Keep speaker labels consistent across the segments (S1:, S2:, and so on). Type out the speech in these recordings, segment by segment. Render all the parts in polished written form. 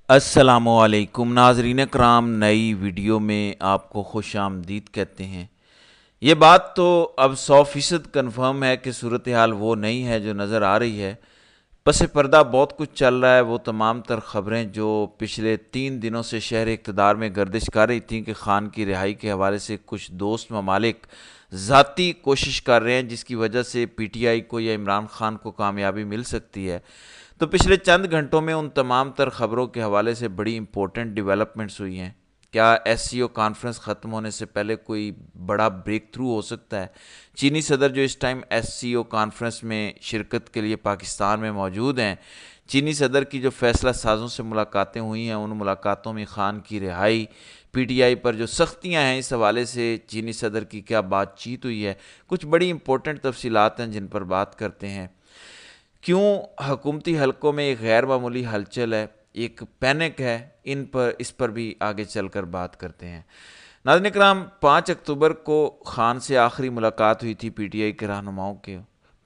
S1: السلام علیکم ناظرین کرام، نئی ویڈیو میں آپ کو خوش آمدید کہتے ہیں۔ یہ بات تو اب 100% کنفرم ہے کہ صورتحال وہ نہیں ہے جو نظر آ رہی ہے۔ پس پردہ بہت کچھ چل رہا ہے۔ وہ تمام تر خبریں جو پچھلے 3 دنوں سے شہر اقتدار میں گردش کر رہی تھیں کہ خان کی رہائی کے حوالے سے کچھ دوست ممالک ذاتی کوشش کر رہے ہیں جس کی وجہ سے پی ٹی آئی کو یا عمران خان کو کامیابی مل سکتی ہے، تو پچھلے چند گھنٹوں میں ان تمام تر خبروں کے حوالے سے بڑی امپورٹنٹ ڈیولپمنٹس ہوئی ہیں۔ کیا ایس سی او کانفرنس ختم ہونے سے پہلے کوئی بڑا بریک تھرو ہو سکتا ہے؟ چینی صدر جو اس ٹائم ایس سی او کانفرنس میں شرکت کے لیے پاکستان میں موجود ہیں، چینی صدر کی جو فیصلہ سازوں سے ملاقاتیں ہوئی ہیں، ان ملاقاتوں میں خان کی رہائی، پی ٹی آئی پر جو سختیاں ہیں، اس حوالے سے چینی صدر کی کیا بات چیت ہوئی ہے، کچھ بڑی امپورٹنٹ تفصیلات ہیں جن پر بات کرتے ہیں۔ کیوں حکومتی حلقوں میں ایک غیر معمولی ہلچل ہے، ایک پینک ہے، اس پر بھی آگے چل کر بات کرتے ہیں۔ ناظرین اکرام، 5 اکتوبر کو خان سے آخری ملاقات ہوئی تھی پی ٹی آئی کے رہنماؤں کے۔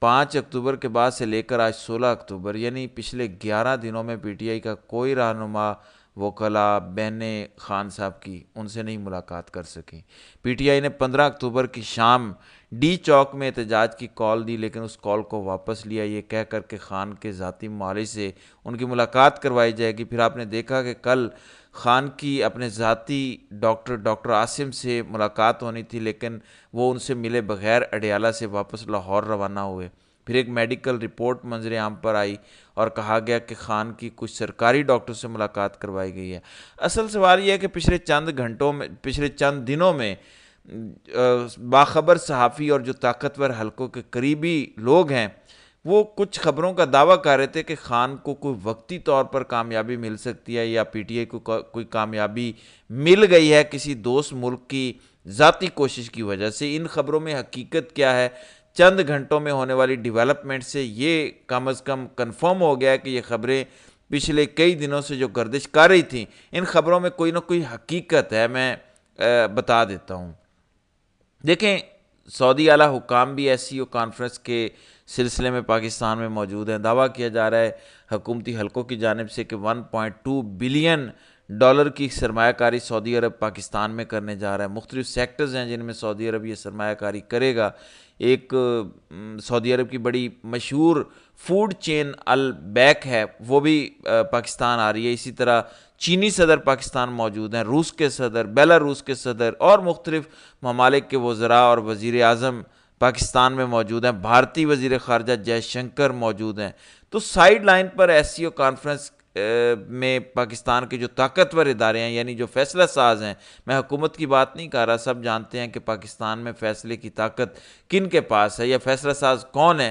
S1: 5 اکتوبر کے بعد سے لے کر آج 16 اکتوبر، یعنی پچھلے 11 دنوں میں پی ٹی آئی کا کوئی رہنما، وکلاء، بہنیں خان صاحب کی ان سے نہیں ملاقات کر سکیں۔ پی ٹی آئی نے 15 اکتوبر کی شام ڈی چوک میں احتجاج کی کال دی، لیکن اس کال کو واپس لیا، یہ کہہ کر کہ خان کے ذاتی معالج سے ان کی ملاقات کروائی جائے گی۔ پھر آپ نے دیکھا کہ کل خان کی اپنے ذاتی ڈاکٹر عاصم سے ملاقات ہونی تھی، لیکن وہ ان سے ملے بغیر اڈیالہ سے واپس لاہور روانہ ہوئے۔ پھر ایک میڈیکل رپورٹ منظر عام پر آئی اور کہا گیا کہ خان کی کچھ سرکاری ڈاکٹر سے ملاقات کروائی گئی ہے۔ اصل سوال یہ ہے کہ پچھلے چند دنوں میں باخبر صحافی اور جو طاقتور حلقوں کے قریبی لوگ ہیں، وہ کچھ خبروں کا دعویٰ کر رہے تھے کہ خان کو کوئی وقتی طور پر کامیابی مل سکتی ہے یا پی ٹی آئی کو کوئی کامیابی مل گئی ہے کسی دوست ملک کی ذاتی کوشش کی وجہ سے۔ ان خبروں میں حقیقت کیا ہے؟ چند گھنٹوں میں ہونے والی ڈیولپمنٹ سے یہ کم از کم کنفرم ہو گیا ہے کہ یہ خبریں پچھلے کئی دنوں سے جو گردش کر رہی تھیں، ان خبروں میں کوئی نہ کوئی حقیقت ہے۔ میں بتا دیتا ہوں۔ دیکھیں، سعودی اعلیٰ حکام بھی ایس سی او کانفرنس کے سلسلے میں پاکستان میں موجود ہیں۔ دعویٰ کیا جا رہا ہے حکومتی حلقوں کی جانب سے کہ $1.2 بلین کی سرمایہ کاری سعودی عرب پاکستان میں کرنے جا رہا ہے۔ مختلف سیکٹرز ہیں جن میں سعودی عرب یہ سرمایہ کاری کرے گا۔ ایک سعودی عرب کی بڑی مشہور فوڈ چین البیک ہے، وہ بھی پاکستان آ رہی ہے۔ اسی طرح چینی صدر پاکستان موجود ہیں، روس کے صدر، بیلاروس کے صدر اور مختلف ممالک کے وزراء اور وزیر اعظم پاکستان میں موجود ہیں۔ بھارتی وزیر خارجہ جے شنکر موجود ہیں۔ تو سائیڈ لائن پر ایس سی او کانفرنس میں پاکستان کے جو طاقتور ادارے ہیں، یعنی جو فیصلہ ساز ہیں، میں حکومت کی بات نہیں کر رہا، سب جانتے ہیں کہ پاکستان میں فیصلے کی طاقت کن کے پاس ہے یا فیصلہ ساز کون ہے۔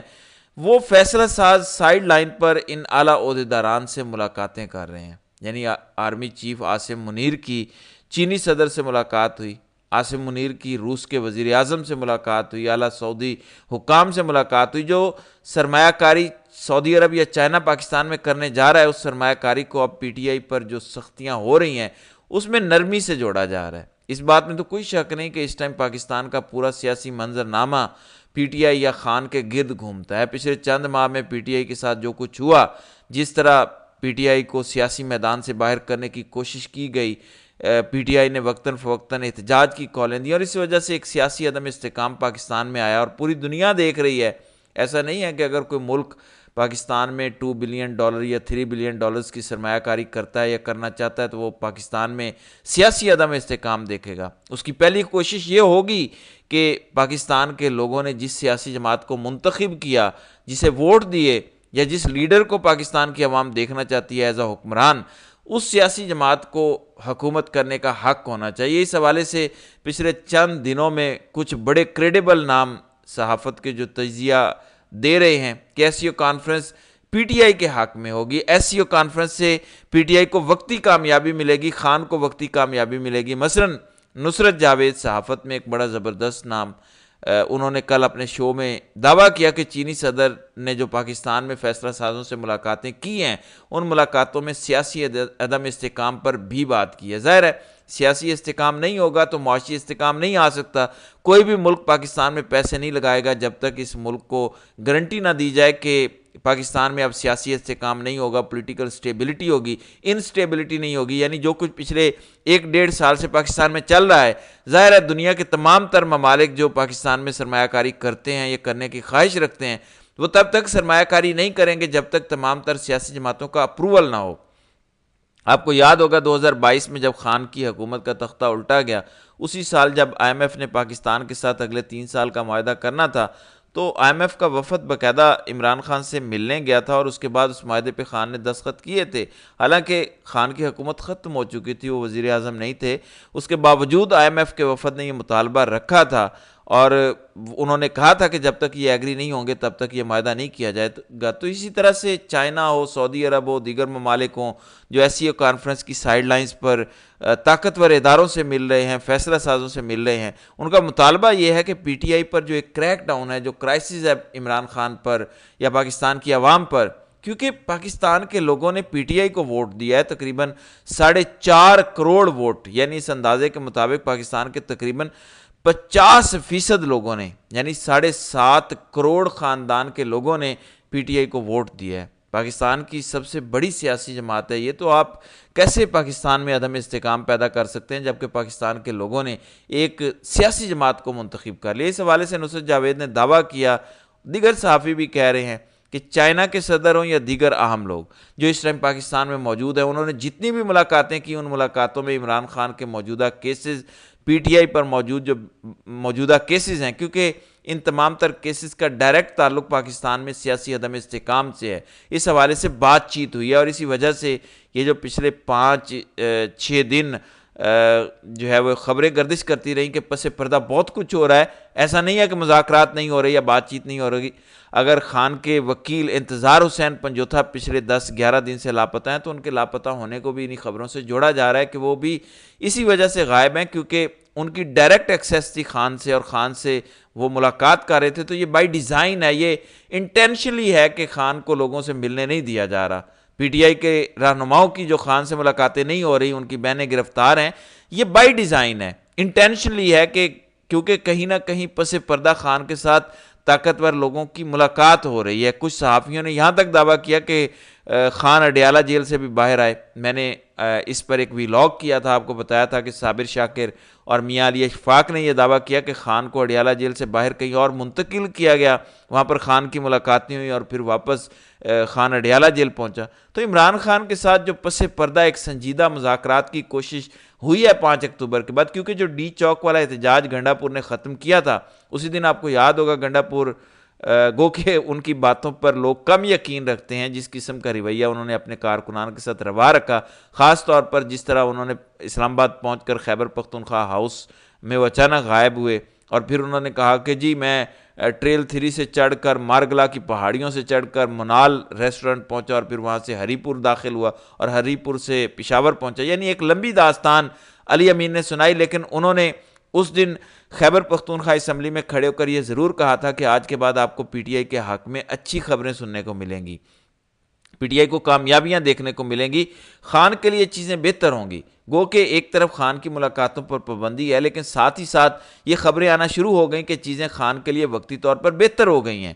S1: وہ فیصلہ ساز سائیڈ لائن پر ان اعلیٰ عہدیداران سے ملاقاتیں کر رہے ہیں۔ یعنی آرمی چیف عاصم منیر کی چینی صدر سے ملاقات ہوئی، عاصم منیر کی روس کے وزیر اعظم سے ملاقات ہوئی، اعلیٰ سعودی حکام سے ملاقات ہوئی۔ جو سرمایہ کاری سعودی عرب یا چائنا پاکستان میں کرنے جا رہا ہے، اس سرمایہ کاری کو اب پی ٹی آئی پر جو سختیاں ہو رہی ہیں اس میں نرمی سے جوڑا جا رہا ہے۔ اس بات میں تو کوئی شک نہیں کہ اس ٹائم پاکستان کا پورا سیاسی منظرنامہ پی ٹی آئی یا خان کے گرد گھومتا ہے۔ پچھلے چند ماہ میں پی ٹی آئی کے ساتھ جو کچھ ہوا، جس طرح پی ٹی آئی کو سیاسی میدان سے باہر کرنے کی کوشش کی گئی، پی ٹی آئی نے وقتاً فوقتاً احتجاج کی کالیں دی اور اس وجہ سے ایک سیاسی عدم استحکام پاکستان میں آیا اور پوری دنیا دیکھ رہی ہے۔ ایسا نہیں ہے کہ اگر کوئی ملک پاکستان میں $2 بلین یا $3 بلین کی سرمایہ کاری کرتا ہے یا کرنا چاہتا ہے تو وہ پاکستان میں سیاسی عدم استحکام دیکھے گا۔ اس کی پہلی کوشش یہ ہوگی کہ پاکستان کے لوگوں نے جس سیاسی جماعت کو منتخب کیا، جسے ووٹ دیے، یا جس لیڈر کو پاکستان کی عوام دیکھنا چاہتی ہے ایز اے حکمران، اس سیاسی جماعت کو حکومت کرنے کا حق ہونا چاہیے۔ اس حوالے سے پچھلے چند دنوں میں کچھ بڑے کریڈیبل نام صحافت کے جو تجزیہ دے رہے ہیں کہ ایس سی او کانفرنس پی ٹی آئی کے حق میں ہوگی، ایس سی او کانفرنس سے پی ٹی آئی کو وقتی کامیابی ملے گی، خان کو وقتی کامیابی ملے گی۔ مثلاً نصرت جاوید صحافت میں ایک بڑا زبردست نام، انہوں نے کل اپنے شو میں دعویٰ کیا کہ چینی صدر نے جو پاکستان میں فیصلہ سازوں سے ملاقاتیں کی ہیں، ان ملاقاتوں میں سیاسی عدم استحکام پر بھی بات کی ہے۔ ظاہر ہے سیاسی استحکام نہیں ہوگا تو معاشی استحکام نہیں آ سکتا۔ کوئی بھی ملک پاکستان میں پیسے نہیں لگائے گا جب تک اس ملک کو گارنٹی نہ دی جائے کہ پاکستان میں اب سیاسی استحکام نہیں ہوگا، پولیٹیکل سٹیبلٹی ہوگی، انسٹیبلٹی نہیں ہوگی۔ یعنی جو کچھ پچھلے 1-1.5 سال سے پاکستان میں چل رہا ہے، ظاہر ہے دنیا کے تمام تر ممالک جو پاکستان میں سرمایہ کاری کرتے ہیں یا کرنے کی خواہش رکھتے ہیں، وہ تب تک سرمایہ کاری نہیں کریں گے جب تک تمام تر سیاسی جماعتوں کا اپروول نہ ہو۔ آپ کو یاد ہوگا 2022 میں جب خان کی حکومت کا تختہ الٹا گیا، اسی سال جب آئی ایم ایف نے پاکستان کے ساتھ اگلے 3 سال کا معاہدہ کرنا تھا، تو آئی ایم ایف کا وفد باقاعدہ عمران خان سے ملنے گیا تھا اور اس کے بعد اس معاہدے پہ خان نے دستخط کیے تھے۔ حالانکہ خان کی حکومت ختم ہو چکی تھی، وہ وزیر اعظم نہیں تھے، اس کے باوجود آئی ایم ایف کے وفد نے یہ مطالبہ رکھا تھا اور انہوں نے کہا تھا کہ جب تک یہ ایگری نہیں ہوں گے تب تک یہ معاہدہ نہیں کیا جائے گا۔ تو اسی طرح سے چائنا ہو، سعودی عرب ہو، دیگر ممالک ہوں جو ایس سی او کانفرنس کی سائیڈ لائنز پر طاقتور اداروں سے مل رہے ہیں، فیصلہ سازوں سے مل رہے ہیں، ان کا مطالبہ یہ ہے کہ پی ٹی آئی پر جو ایک کریک ڈاؤن ہے، جو کرائسس ہے عمران خان پر یا پاکستان کی عوام پر، کیونکہ پاکستان کے لوگوں نے پی ٹی آئی کو ووٹ دیا ہے تقریباً 4.5 کروڑ ووٹ، یعنی اس اندازے کے مطابق پاکستان کے تقریباً 50% لوگوں نے، یعنی 7.5 کروڑ خاندان کے لوگوں نے پی ٹی آئی کو ووٹ دیا ہے۔ پاکستان کی سب سے بڑی سیاسی جماعت ہے یہ، تو آپ کیسے پاکستان میں عدم استحکام پیدا کر سکتے ہیں جبکہ پاکستان کے لوگوں نے ایک سیاسی جماعت کو منتخب کر لیا؟ اس حوالے سے نصرت جاوید نے دعویٰ کیا، دیگر صحافی بھی کہہ رہے ہیں کہ چائنا کے صدر ہوں یا دیگر اہم لوگ جو اس ٹائم پاکستان میں موجود ہیں، انہوں نے جتنی بھی ملاقاتیں کی، ان ملاقاتوں میں عمران خان کے موجودہ کیسز، پی ٹی آئی پر موجود جو موجودہ کیسز ہیں، کیونکہ ان تمام تر کیسز کا ڈائریکٹ تعلق پاکستان میں سیاسی عدم استحکام سے ہے، اس حوالے سے بات چیت ہوئی ہے اور اسی وجہ سے یہ جو پچھلے 5-6 دن جو ہے وہ خبریں گردش کرتی رہیں کہ پس پردہ بہت کچھ ہو رہا ہے۔ ایسا نہیں ہے کہ مذاکرات نہیں ہو رہی یا بات چیت نہیں ہو رہی۔ اگر خان کے وکیل انتظار حسین پنجوتھا پچھلے 10-11 دن سے لاپتہ ہیں تو ان کے لاپتہ ہونے کو بھی انہی خبروں سے جوڑا جا رہا ہے کہ وہ بھی اسی وجہ سے غائب ہیں، کیونکہ ان کی ڈائریکٹ ایکسیس تھی خان سے اور خان سے وہ ملاقات کر رہے تھے۔ تو یہ بائی ڈیزائن ہے، یہ انٹینشنلی ہے کہ خان کو لوگوں سے ملنے نہیں دیا جا رہا۔ پی ٹی آئی کے رہنماؤں کی جو خان سے ملاقاتیں نہیں ہو رہی، ان کی بہنیں گرفتار ہیں، یہ بائی ڈیزائن ہے، انٹینشنلی ہے کہ کیونکہ کہیں نہ کہیں پس پردہ خان کے ساتھ طاقتور لوگوں کی ملاقات ہو رہی ہے۔ کچھ صحافیوں نے یہاں تک دعویٰ کیا کہ خان اڈیالہ جیل سے بھی باہر آئے۔ میں نے اس پر ایک ویلاگ کیا تھا، آپ کو بتایا تھا کہ صابر شاکر اور میاں علی اشفاق نے یہ دعویٰ کیا کہ خان کو اڈیالہ جیل سے باہر کہیں اور منتقل کیا گیا، وہاں پر خان کی ملاقات نہیں ہوئی اور پھر واپس خان اڈیالہ جیل پہنچا۔ تو عمران خان کے ساتھ جو پس پردہ ایک سنجیدہ مذاکرات کی کوشش ہوئی ہے 5 اکتوبر کے بعد، کیونکہ جو ڈی چوک والا احتجاج گنڈا پور نے ختم کیا تھا، اسی دن آپ کو یاد ہوگا گنڈا پور گو کہ ان کی باتوں پر لوگ کم یقین رکھتے ہیں، جس قسم کا رویہ انہوں نے اپنے کارکنان کے ساتھ روا رکھا، خاص طور پر جس طرح انہوں نے اسلام آباد پہنچ کر خیبر پختونخوا ہاؤس میں وہ اچانک غائب ہوئے اور پھر انہوں نے کہا کہ جی میں ٹریل 3 سے چڑھ کر مارگلا کی پہاڑیوں سے چڑھ کر منال ریسٹورنٹ پہنچا اور پھر وہاں سے ہری پور داخل ہوا اور ہری پور سے پشاور پہنچا۔ یعنی ایک لمبی داستان علی امین نے سنائی، لیکن انہوں نے اس دن خیبر پختونخوا اسمبلی میں کھڑے ہو کر یہ ضرور کہا تھا کہ آج کے بعد آپ کو پی ٹی آئی کے حق میں اچھی خبریں سننے کو ملیں گی، پی ٹی آئی کو کامیابیاں دیکھنے کو ملیں گی، خان کے لیے چیزیں بہتر ہوں گی۔ گو کہ ایک طرف خان کی ملاقاتوں پر پابندی ہے، لیکن ساتھ ہی ساتھ یہ خبریں آنا شروع ہو گئیں کہ چیزیں خان کے لیے وقتی طور پر بہتر ہو گئی ہیں۔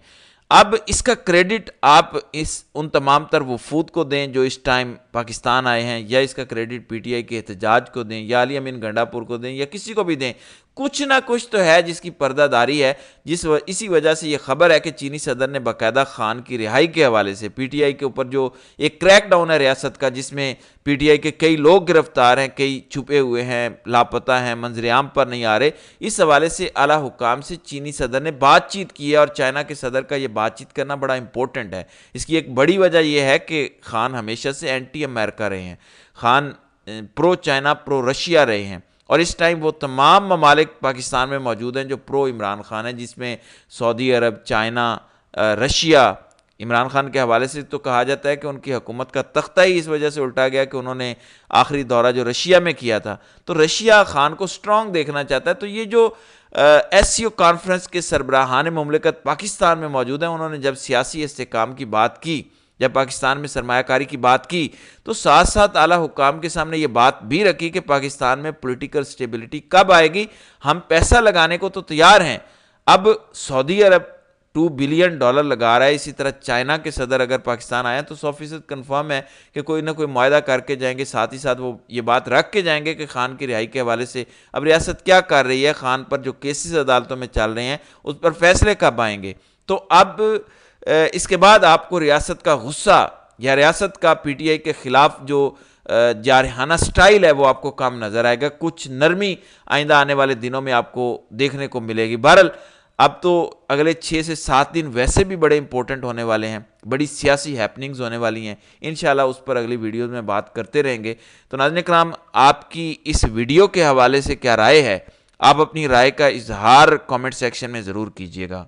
S1: اب اس کا کریڈٹ آپ ان تمام تر وفود کو دیں جو اس ٹائم پاکستان آئے ہیں، یا اس کا کریڈٹ پی ٹی آئی کے احتجاج کو دیں، یا علی امین گنڈا پور کو دیں، یا کسی کو بھی دیں، کچھ نہ کچھ تو ہے جس کی پردہ داری ہے، اسی وجہ سے یہ خبر ہے کہ چینی صدر نے باقاعدہ خان کی رہائی کے حوالے سے پی ٹی آئی کے اوپر جو ایک کریک ڈاؤن ہے ریاست کا، جس میں پی ٹی آئی کے کئی لوگ گرفتار ہیں، کئی چھپے ہوئے ہیں، لاپتہ ہیں، منظر عام پر نہیں آ رہے، اس حوالے سے اعلیٰ حکام سے چینی صدر نے بات چیت کی ہے اور چائنا کے صدر کا یہ بات چیت کرنا بڑا امپورٹنٹ ہے۔ اس کی ایک بڑی وجہ یہ ہے کہ خان ہمیشہ سے اینٹی امریکہ رہے ہیں، خان پرو چائنا پرو رشیا رہے ہیں، اور اس ٹائم وہ تمام ممالک پاکستان میں موجود ہیں جو پرو عمران خان ہیں، جس میں سعودی عرب، چائنا، رشیا۔ عمران خان کے حوالے سے تو کہا جاتا ہے کہ ان کی حکومت کا تختہ ہی اس وجہ سے الٹا گیا کہ انہوں نے آخری دورہ جو رشیا میں کیا تھا، تو رشیا خان کو سٹرونگ دیکھنا چاہتا ہے۔ تو یہ جو ایس سی او کانفرنس کے سربراہان مملکت پاکستان میں موجود ہیں، انہوں نے جب سیاسی استحکام کی بات کی جب پاکستان میں سرمایہ کاری کی بات کی تو ساتھ ساتھ اعلیٰ حکام کے سامنے یہ بات بھی رکھی کہ پاکستان میں پولیٹیکل سٹیبلٹی کب آئے گی، ہم پیسہ لگانے کو تو تیار ہیں۔ اب سعودی عرب $2 بلین لگا رہا ہے، اسی طرح چائنا کے صدر اگر پاکستان آئے تو 100% کنفرم ہے کہ کوئی نہ کوئی معاہدہ کر کے جائیں گے، ساتھ ہی ساتھ وہ یہ بات رکھ کے جائیں گے کہ خان کی رہائی کے حوالے سے اب ریاست کیا کر رہی ہے، خان پر جو کیسز عدالتوں میں چل رہے ہیں اس پر فیصلے کب آئیں گے۔ تو اب اس کے بعد آپ کو ریاست کا غصہ یا ریاست کا پی ٹی آئی کے خلاف جو جارحانہ سٹائل ہے وہ آپ کو کم نظر آئے گا، کچھ نرمی آئندہ آنے والے دنوں میں آپ کو دیکھنے کو ملے گی۔ بہرحال اب تو اگلے 6 سے 7 دن ویسے بھی بڑے امپورٹنٹ ہونے والے ہیں، بڑی سیاسی ہیپننگز ہونے والی ہیں، انشاءاللہ اس پر اگلی ویڈیوز میں بات کرتے رہیں گے۔ تو ناظرین کرام، آپ کی اس ویڈیو کے حوالے سے کیا رائے ہے؟ آپ اپنی رائے کا اظہار کامنٹ سیکشن میں ضرور کیجیے گا۔